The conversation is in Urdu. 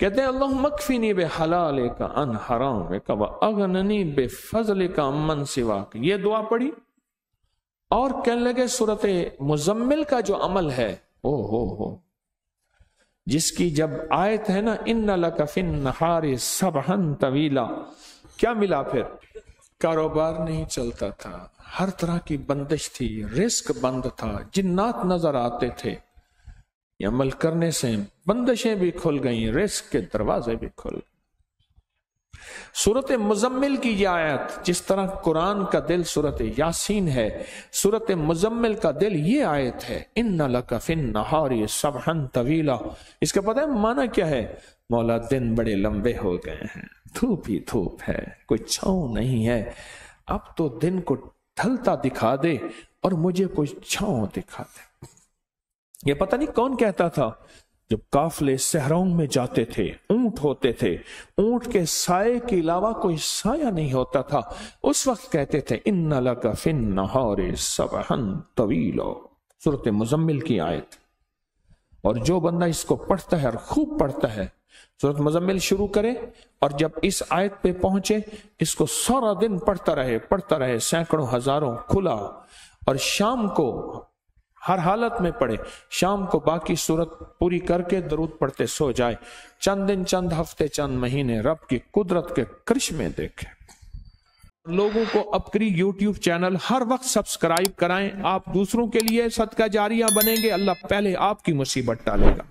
کہتے ہیں اللہم اکفنی بحلالک عن حرامک واغننی بفضلک عمن سواک. یہ دعا پڑھی اور کہنے لگے سورۃ مزمل کا جو عمل ہے ہو جس کی جب آیت ہے نا ان لک فی النہار سبحا طویلا، کیا ملا پھر؟ کاروبار نہیں چلتا تھا، ہر طرح کی بندش تھی، رزق بند تھا، جنات نظر آتے تھے. یہ عمل کرنے سے بندشیں بھی کھل گئیں، رزق کے دروازے بھی کھل گئے. سورۃ مزمل کی یہ آیت، جس طرح قرآن کا دل سورۃ یاسین ہے، سورۃ مزمل کا دل یہ آیت ہے ان لک فی النہار سبحا طویلا. اس کا پتہ ہے معنی کیا ہے؟ مولا دن بڑے لمبے ہو گئے ہیں، دھوپ ہی دھوپ ہے، کوئی چھاؤں نہیں ہے، اب تو دن کو ڈھلتا دکھا دے اور مجھے کوئی چھاؤں دکھا دے. یہ پتہ نہیں کون کہتا تھا جب قافلے صحراؤں میں جاتے تھے، اونٹ ہوتے تھے، اونٹ کے سائے کے علاوہ کوئی سایہ نہیں ہوتا تھا، اس وقت کہتے تھے ان لک فی النہار سبحا طویلا. سورۃ مزمل کی آیت. اور جو بندہ اس کو پڑھتا ہے اور خوب پڑھتا ہے، سورۃ مزمل شروع کرے اور جب اس آیت پہ پہنچے اس کو سارا دن پڑھتا رہے سینکڑوں ہزاروں کھلا، اور شام کو ہر حالت میں پڑھے، شام کو باقی سورت پوری کر کے درود پڑھتے سو جائے، چند دن، چند ہفتے، چند مہینے رب کی قدرت کے کرشمے دیکھے. لوگوں کو اپنی یوٹیوب چینل ہر وقت سبسکرائب کرائیں. آپ دوسروں کے لیے صدقہ جاریہ بنیں گے، اللہ پہلے آپ کی مصیبت ٹالے گا.